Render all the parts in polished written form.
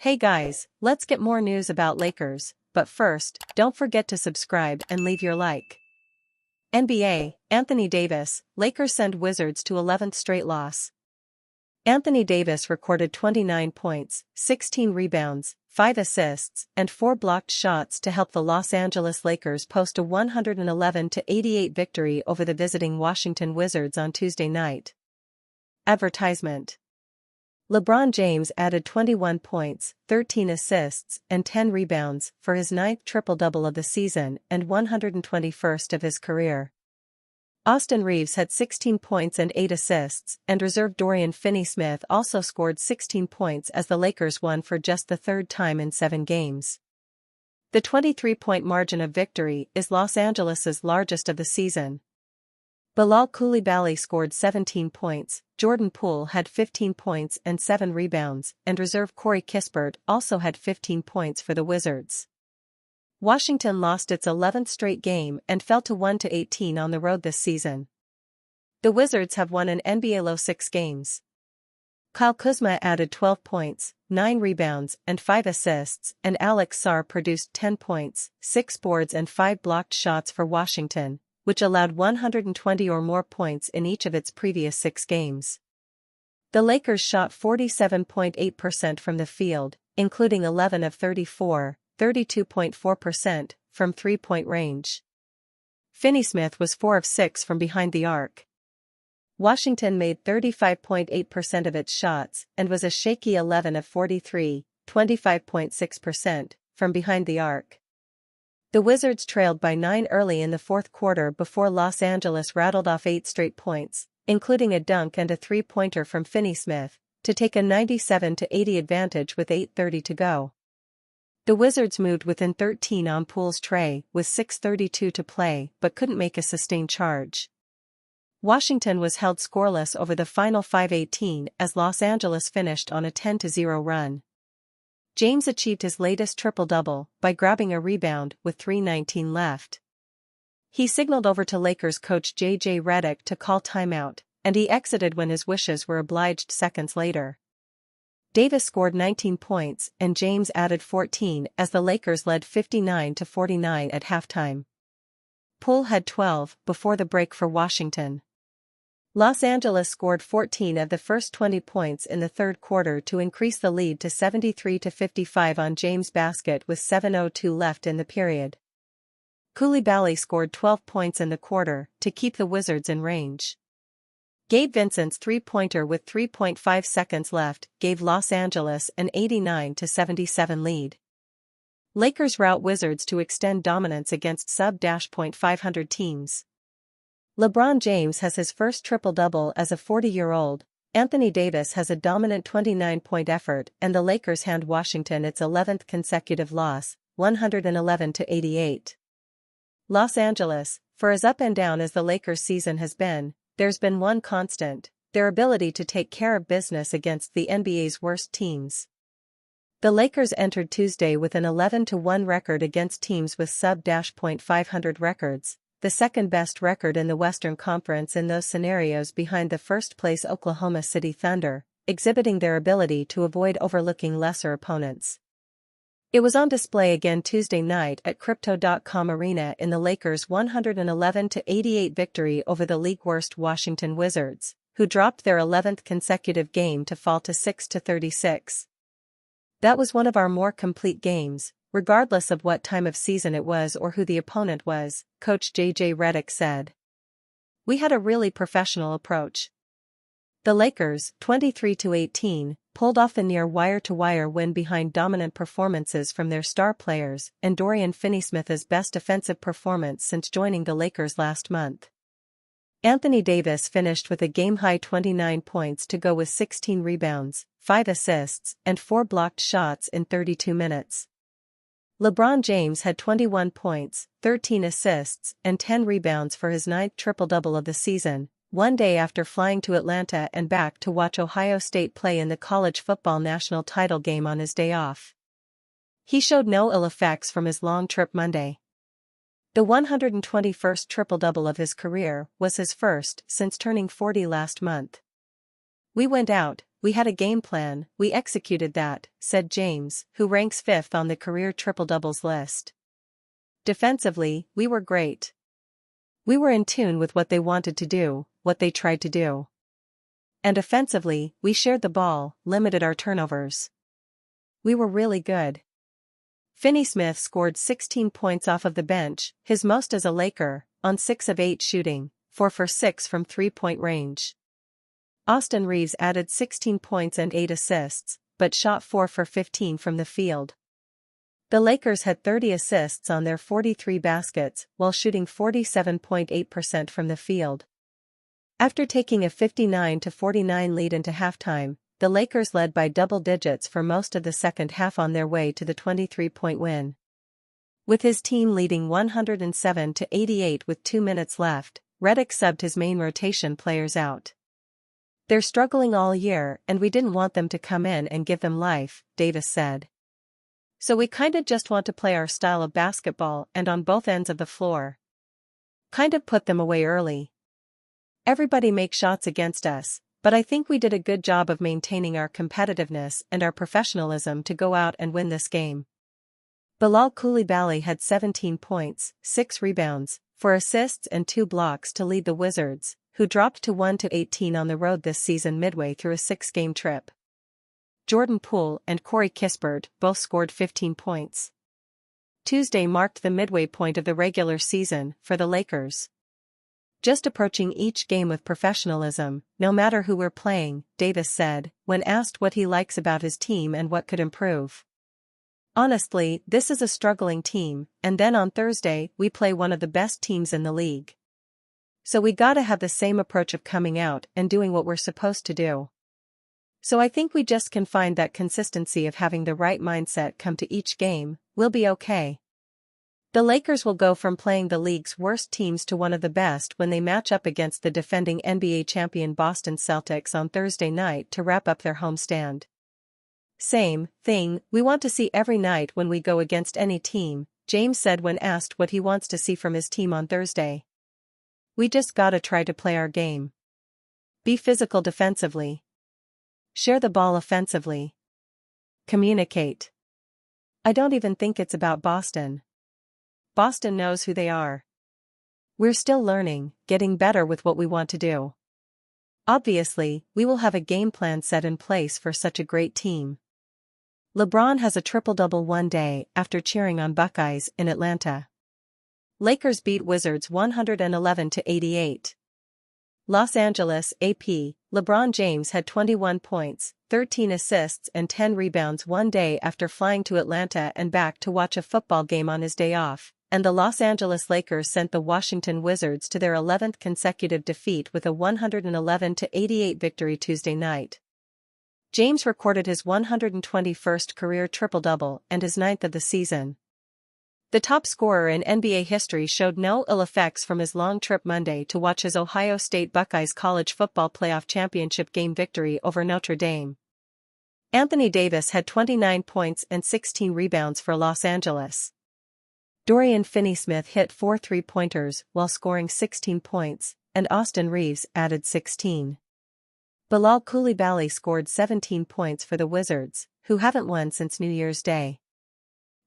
Hey guys, let's get more news about Lakers, but first, don't forget to subscribe and leave your like. NBA, Anthony Davis, Lakers send Wizards to 11th straight loss. Anthony Davis recorded 29 points, 16 rebounds, 5 assists, and 4 blocked shots to help the Los Angeles Lakers post a 111-88 victory over the visiting Washington Wizards on Tuesday night. Advertisement. LeBron James added 21 points, 13 assists, and 10 rebounds for his 9th triple-double of the season and 121st of his career. Austin Reeves had 16 points and 8 assists, and reserve Dorian Finney-Smith also scored 16 points as the Lakers won for just the third time in 7 games. The 23-point margin of victory is Los Angeles' largest of the season. Bilal Coulibaly scored 17 points, Jordan Poole had 15 points and 7 rebounds, and reserve Corey Kispert also had 15 points for the Wizards. Washington lost its 11th straight game and fell to 1-18 on the road this season. The Wizards have won an NBA low 6 games. Kyle Kuzma added 12 points, 9 rebounds, and 5 assists, and Alex Sarr produced 10 points, 6 boards and 5 blocked shots for Washington, which allowed 120 or more points in each of its previous 6 games. The Lakers shot 47.8% from the field, including 11 of 34, 32.4%, from three-point range. Finney-Smith was 4 of 6 from behind the arc. Washington made 35.8% of its shots and was a shaky 11 of 43, 25.6%, from behind the arc. The Wizards trailed by 9 early in the fourth quarter before Los Angeles rattled off 8 straight points, including a dunk and a three-pointer from Finney-Smith, to take a 97-80 advantage with 8:30 to go. The Wizards moved within 13 on Poole's tray with 6:32 to play but couldn't make a sustained charge. Washington was held scoreless over the final 5:18 as Los Angeles finished on a 10-0 run. James achieved his latest triple-double by grabbing a rebound with 3:19 left. He signaled over to Lakers coach J.J. Redick to call timeout, and he exited when his wishes were obliged seconds later. Davis scored 19 points and James added 14 as the Lakers led 59-49 at halftime. Poole had 12 before the break for Washington. Los Angeles scored 14 of the first 20 points in the third quarter to increase the lead to 73-55 on James' basket with 7:02 left in the period. Coulibaly scored 12 points in the quarter to keep the Wizards in range. Gabe Vincent's three-pointer with 3.5 seconds left gave Los Angeles an 89-77 lead. Lakers rout Wizards to extend dominance against sub-.500 teams. LeBron James has his first triple-double as a 40-year-old, Anthony Davis has a dominant 29-point effort and the Lakers hand Washington its 11th consecutive loss, 111-88. Los Angeles, for as up and down as the Lakers' season has been, there's been one constant: their ability to take care of business against the NBA's worst teams. The Lakers entered Tuesday with an 11-1 record against teams with sub-.500 records, the second-best record in the Western Conference in those scenarios behind the first-place Oklahoma City Thunder, exhibiting their ability to avoid overlooking lesser opponents. It was on display again Tuesday night at Crypto.com Arena in the Lakers' 111-88 victory over the league-worst Washington Wizards, who dropped their 11th consecutive game to fall to 6-36. That was one of our more complete games, regardless of what time of season it was or who the opponent was, Coach J.J. Redick said. We had a really professional approach. The Lakers, 23-18, pulled off the near wire-to-wire win behind dominant performances from their star players and Dorian Finney-Smith's best offensive performance since joining the Lakers last month. Anthony Davis finished with a game-high 29 points to go with 16 rebounds, 5 assists, and 4 blocked shots in 32 minutes. LeBron James had 21 points, 13 assists, and 10 rebounds for his 9th triple-double of the season, one day after flying to Atlanta and back to watch Ohio State play in the college football national title game on his day off. He showed no ill effects from his long trip Monday. The 121st triple-double of his career was his first since turning 40 last month. We went out, we had a game plan, we executed that," said James, who ranks 5th on the career triple-doubles list. "Defensively, we were great. We were in tune with what they wanted to do, what they tried to do. And offensively, we shared the ball, limited our turnovers. We were really good." Finney-Smith scored 16 points off of the bench, his most as a Laker, on 6 of 8 shooting, 4 for 6 from three-point range. Austin Reeves added 16 points and 8 assists, but shot 4 for 15 from the field. The Lakers had 30 assists on their 43 baskets while shooting 47.8% from the field. After taking a 59-49 lead into halftime, the Lakers led by double digits for most of the second half on their way to the 23-point win. With his team leading 107-88 with 2 minutes left, Redick subbed his main rotation players out. "They're struggling all year and we didn't want them to come in and give them life," Davis said. "So we kinda just want to play our style of basketball and on both ends of the floor. Kind of put them away early. Everybody makes shots against us, but I think we did a good job of maintaining our competitiveness and our professionalism to go out and win this game." Bilal Coulibaly had 17 points, 6 rebounds, 4 assists and 2 blocks to lead the Wizards, who dropped to 1-18 on the road this season midway through a 6-game trip. Jordan Poole and Corey Kispert both scored 15 points. Tuesday marked the midway point of the regular season for the Lakers. "Just approaching each game with professionalism, no matter who we're playing," Davis said, when asked what he likes about his team and what could improve. "Honestly, this is a struggling team, and then on Thursday we play one of the best teams in the league. So we gotta have the same approach of coming out and doing what we're supposed to do. So I think we just can find that consistency of having the right mindset come to each game, we'll be okay." The Lakers will go from playing the league's worst teams to one of the best when they match up against the defending NBA champion Boston Celtics on Thursday night to wrap up their homestand. "Same thing we want to see every night when we go against any team," James said when asked what he wants to see from his team on Thursday. "We just gotta try to play our game. Be physical defensively. Share the ball offensively. Communicate. I don't even think it's about Boston. Boston knows who they are. We're still learning, getting better with what we want to do. Obviously, we will have a game plan set in place for such a great team." LeBron has a triple-double one day after cheering on Buckeyes in Atlanta. Lakers beat Wizards 111-88. Los Angeles, AP, LeBron James had 21 points, 13 assists and 10 rebounds one day after flying to Atlanta and back to watch a football game on his day off, and the Los Angeles Lakers sent the Washington Wizards to their 11th consecutive defeat with a 111-88 victory Tuesday night. James recorded his 121st career triple-double and his 9th of the season. The top scorer in NBA history showed no ill effects from his long trip Monday to watch his Ohio State Buckeyes college football playoff championship game victory over Notre Dame. Anthony Davis had 29 points and 16 rebounds for Los Angeles. Dorian Finney-Smith hit 4 three-pointers while scoring 16 points, and Austin Reeves added 16. Bilal Coulibaly scored 17 points for the Wizards, who haven't won since New Year's Day.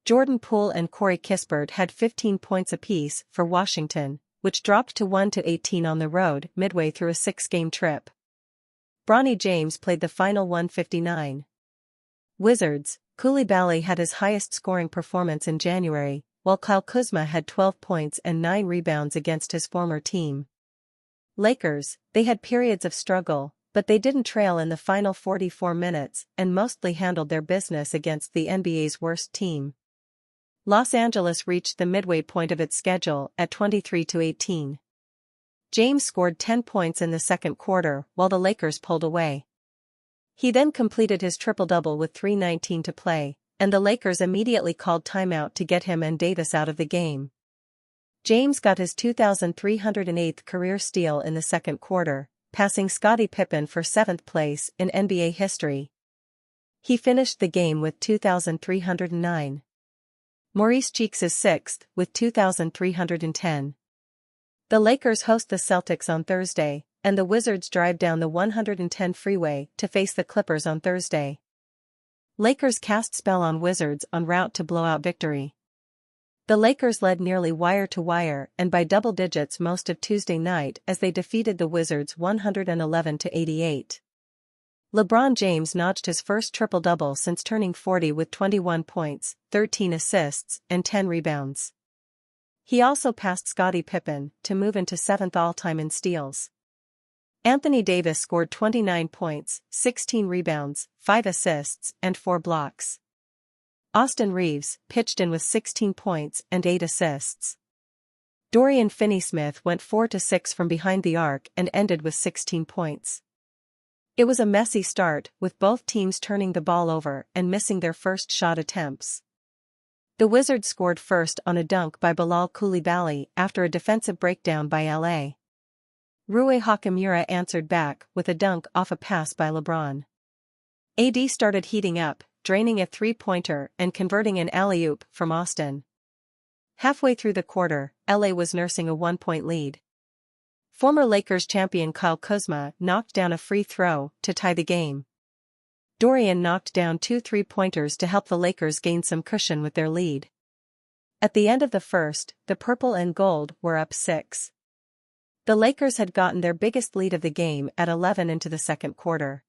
Jordan Poole and Corey Kispert had 15 points apiece for Washington, which dropped to 1-18 on the road midway through a 6-game trip. Bronny James played the final 159. Wizards, Coulibaly had his highest scoring performance in January, while Kyle Kuzma had 12 points and 9 rebounds against his former team. Lakers, they had periods of struggle, but they didn't trail in the final 44 minutes and mostly handled their business against the NBA's worst team. Los Angeles reached the midway point of its schedule at 23-18. James scored 10 points in the second quarter while the Lakers pulled away. He then completed his triple-double with 3:19 to play, and the Lakers immediately called timeout to get him and Davis out of the game. James got his 2,308th career steal in the second quarter, passing Scottie Pippen for 7th place in NBA history. He finished the game with 2,309. Maurice Cheeks is 6th with 2,310. The Lakers host the Celtics on Thursday, and the Wizards drive down the 110 freeway to face the Clippers on Thursday. Lakers cast spell on Wizards en route to blowout victory. The Lakers led nearly wire-to-wire and by double digits most of Tuesday night as they defeated the Wizards 111-88. LeBron James notched his first triple-double since turning 40 with 21 points, 13 assists, and 10 rebounds. He also passed Scottie Pippen to move into 7th all-time in steals. Anthony Davis scored 29 points, 16 rebounds, 5 assists, and 4 blocks. Austin Reeves pitched in with 16 points and 8 assists. Dorian Finney-Smith went 4-6 from behind the arc and ended with 16 points. It was a messy start, with both teams turning the ball over and missing their first shot attempts. The Wizards scored first on a dunk by Bilal Coulibaly after a defensive breakdown by LA. Rui Hachimura answered back with a dunk off a pass by LeBron. AD started heating up, draining a three-pointer and converting an alley-oop from Austin. Halfway through the quarter, LA was nursing a 1-point lead. Former Lakers champion Kyle Kuzma knocked down a free throw to tie the game. Dorian knocked down 2 three-pointers to help the Lakers gain some cushion with their lead. At the end of the first, the purple and gold were up 6. The Lakers had gotten their biggest lead of the game at 11 into the second quarter.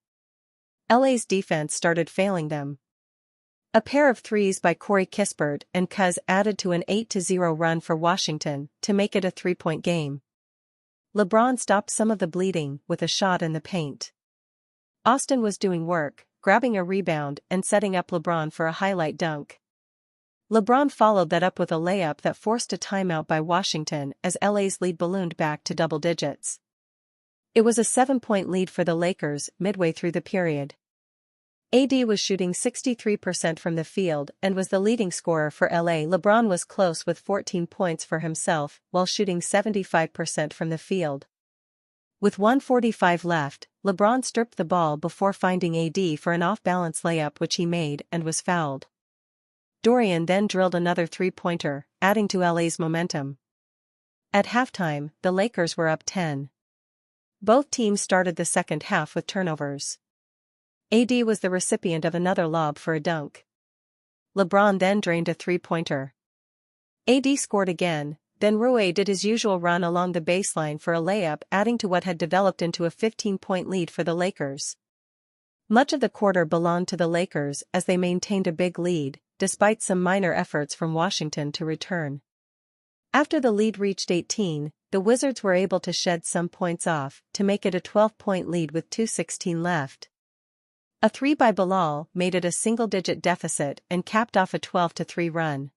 LA's defense started failing them. A pair of threes by Corey Kispert and Cuz added to an 8-0 run for Washington to make it a 3-point game. LeBron stopped some of the bleeding with a shot in the paint. Austin was doing work, grabbing a rebound and setting up LeBron for a highlight dunk. LeBron followed that up with a layup that forced a timeout by Washington as LA's lead ballooned back to double digits. It was a 7-point lead for the Lakers midway through the period. AD was shooting 63% from the field and was the leading scorer for LA. LeBron was close with 14 points for himself while shooting 75% from the field. With 1:45 left, LeBron stripped the ball before finding AD for an off-balance layup which he made and was fouled. Dorian then drilled another three-pointer, adding to LA's momentum. At halftime, the Lakers were up 10. Both teams started the second half with turnovers. AD was the recipient of another lob for a dunk. LeBron then drained a three-pointer. AD scored again, then Rui did his usual run along the baseline for a layup, adding to what had developed into a 15-point lead for the Lakers. Much of the quarter belonged to the Lakers as they maintained a big lead, despite some minor efforts from Washington to return. After the lead reached 18, the Wizards were able to shed some points off to make it a 12-point lead with 2:16 left. A three by Bilal made it a single-digit deficit and capped off a 12-3 run.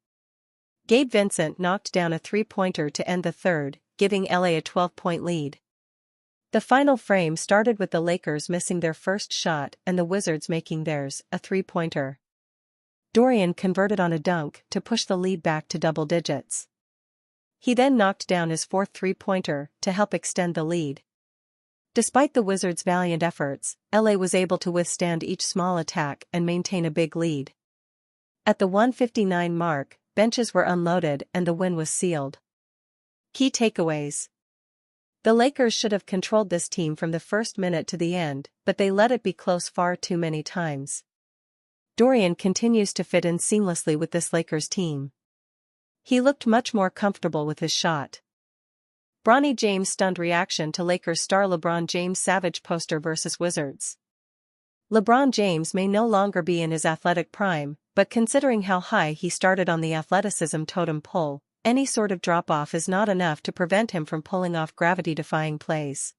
Gabe Vincent knocked down a three-pointer to end the third, giving LA a 12-point lead. The final frame started with the Lakers missing their first shot and the Wizards making theirs, a three-pointer. Dorian converted on a dunk to push the lead back to double digits. He then knocked down his fourth three-pointer to help extend the lead. Despite the Wizards' valiant efforts, LA was able to withstand each small attack and maintain a big lead. At the 1:59 mark, benches were unloaded and the win was sealed. Key takeaways. The Lakers should have controlled this team from the first minute to the end, but they let it be close far too many times. Dorian continues to fit in seamlessly with this Lakers team. He looked much more comfortable with his shot. Bronny James stunned reaction to Lakers star LeBron James savage poster versus Wizards. LeBron James may no longer be in his athletic prime, but considering how high he started on the athleticism totem pole, any sort of drop-off is not enough to prevent him from pulling off gravity-defying plays.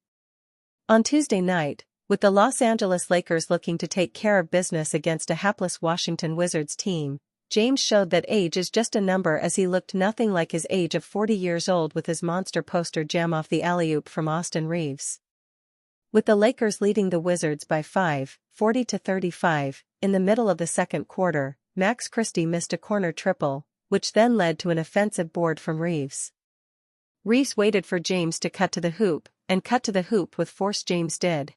On Tuesday night, with the Los Angeles Lakers looking to take care of business against a hapless Washington Wizards team, James showed that age is just a number as he looked nothing like his age of 40 years old with his monster poster gem off the alley-oop from Austin Reeves. With the Lakers leading the Wizards by 5, 40-35, in the middle of the second quarter, Max Christie missed a corner triple, which then led to an offensive board from Reeves. Reeves waited for James to cut to the hoop, and cut to the hoop with force. James did.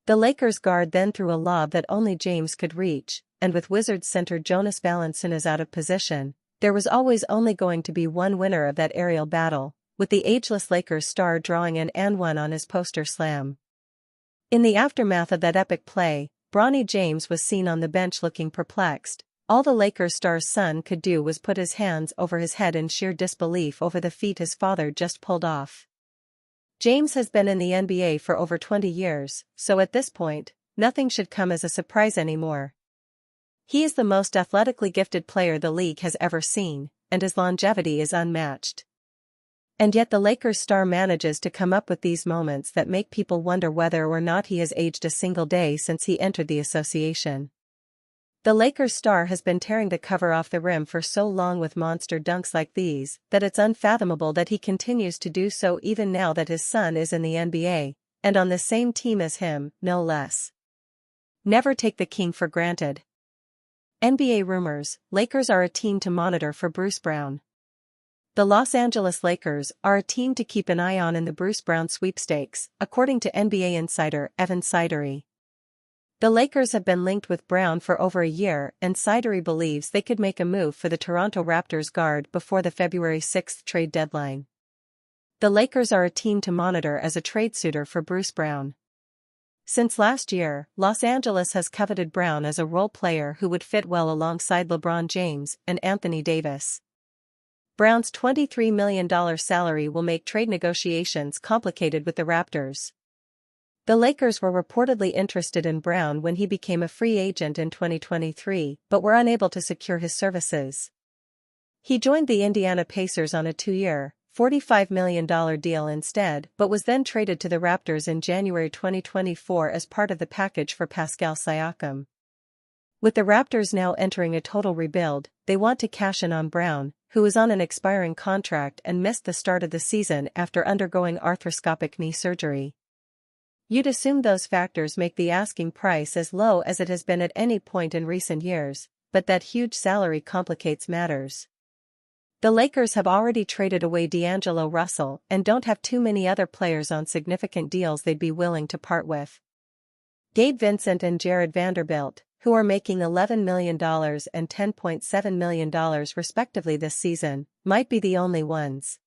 The Lakers guard then threw a lob that only James could reach, and with Wizards center Jonas Valanciunas out of position, there was always only going to be one winner of that aerial battle, with the ageless Lakers star drawing an "and one" on his poster slam. In the aftermath of that epic play, Bronny James was seen on the bench looking perplexed. All the Lakers star's son could do was put his hands over his head in sheer disbelief over the feat his father just pulled off. James has been in the NBA for over 20 years, so at this point, nothing should come as a surprise anymore. He is the most athletically gifted player the league has ever seen, and his longevity is unmatched. And yet the Lakers star manages to come up with these moments that make people wonder whether or not he has aged a single day since he entered the association. The Lakers star has been tearing the cover off the rim for so long with monster dunks like these that it's unfathomable that he continues to do so even now that his son is in the NBA, and on the same team as him, no less. Never take the king for granted. NBA rumors: Lakers are a team to monitor for Bruce Brown. The Los Angeles Lakers are a team to keep an eye on in the Bruce Brown sweepstakes, according to NBA insider Evan Sidery. The Lakers have been linked with Brown for over a year, and Sidery believes they could make a move for the Toronto Raptors guard before the February 6 trade deadline. The Lakers are a team to monitor as a trade suitor for Bruce Brown. Since last year, Los Angeles has coveted Brown as a role player who would fit well alongside LeBron James and Anthony Davis. Brown's $23 million salary will make trade negotiations complicated with the Raptors. The Lakers were reportedly interested in Brown when he became a free agent in 2023, but were unable to secure his services. He joined the Indiana Pacers on a 2-year, $45 million deal instead, but was then traded to the Raptors in January 2024 as part of the package for Pascal Siakam. With the Raptors now entering a total rebuild, they want to cash in on Brown, who is on an expiring contract and missed the start of the season after undergoing arthroscopic knee surgery. You'd assume those factors make the asking price as low as it has been at any point in recent years, but that huge salary complicates matters. The Lakers have already traded away D'Angelo Russell and don't have too many other players on significant deals they'd be willing to part with. Gabe Vincent and Jared Vanderbilt, who are making $11 million and $10.7 million respectively this season, might be the only ones.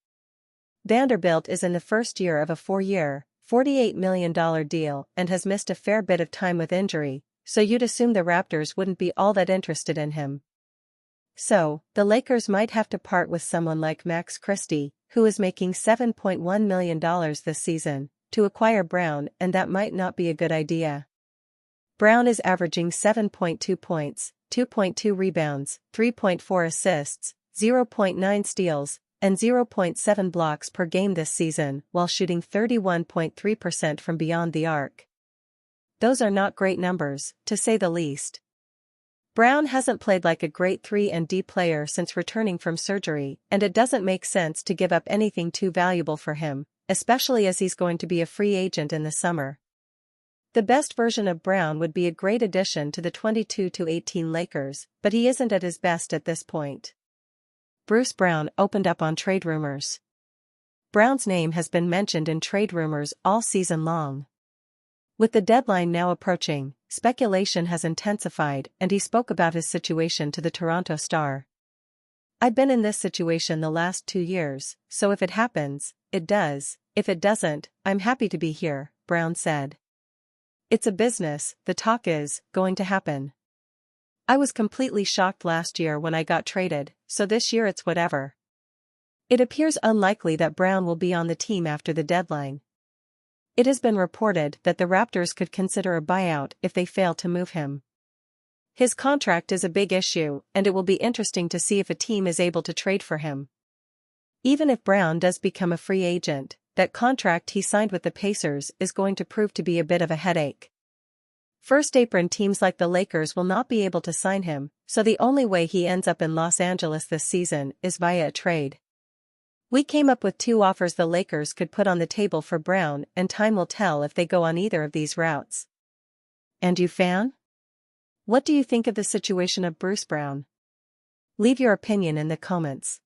Vanderbilt is in the first year of a 4-year, $48 million deal and has missed a fair bit of time with injury, so you'd assume the Raptors wouldn't be all that interested in him. So, the Lakers might have to part with someone like Max Christie, who is making $7.1 million this season, to acquire Brown, and that might not be a good idea. Brown is averaging 7.2 points, 2.2 rebounds, 3.4 assists, 0.9 steals, and 0.7 blocks per game this season, while shooting 31.3% from beyond the arc. Those are not great numbers, to say the least. Brown hasn't played like a great 3-and-D player since returning from surgery, and it doesn't make sense to give up anything too valuable for him, especially as he's going to be a free agent in the summer. The best version of Brown would be a great addition to the 22-18 Lakers, but he isn't at his best at this point. Bruce Brown opened up on trade rumors. Brown's name has been mentioned in trade rumors all season long. With the deadline now approaching, speculation has intensified, and he spoke about his situation to the Toronto Star. "I've been in this situation the last 2 years, so if it happens, it does. If it doesn't, I'm happy to be here," Brown said. "It's a business, the talk is going to happen. I was completely shocked last year when I got traded, so this year it's whatever." It appears unlikely that Brown will be on the team after the deadline. It has been reported that the Raptors could consider a buyout if they fail to move him. His contract is a big issue, and it will be interesting to see if a team is able to trade for him. Even if Brown does become a free agent, that contract he signed with the Pacers is going to prove to be a bit of a headache. First-apron teams like the Lakers will not be able to sign him, so the only way he ends up in Los Angeles this season is via a trade. "We came up with 2 offers the Lakers could put on the table for Brown, and time will tell if they go on either of these routes." And you, fan? What do you think of the situation of Bruce Brown? Leave your opinion in the comments.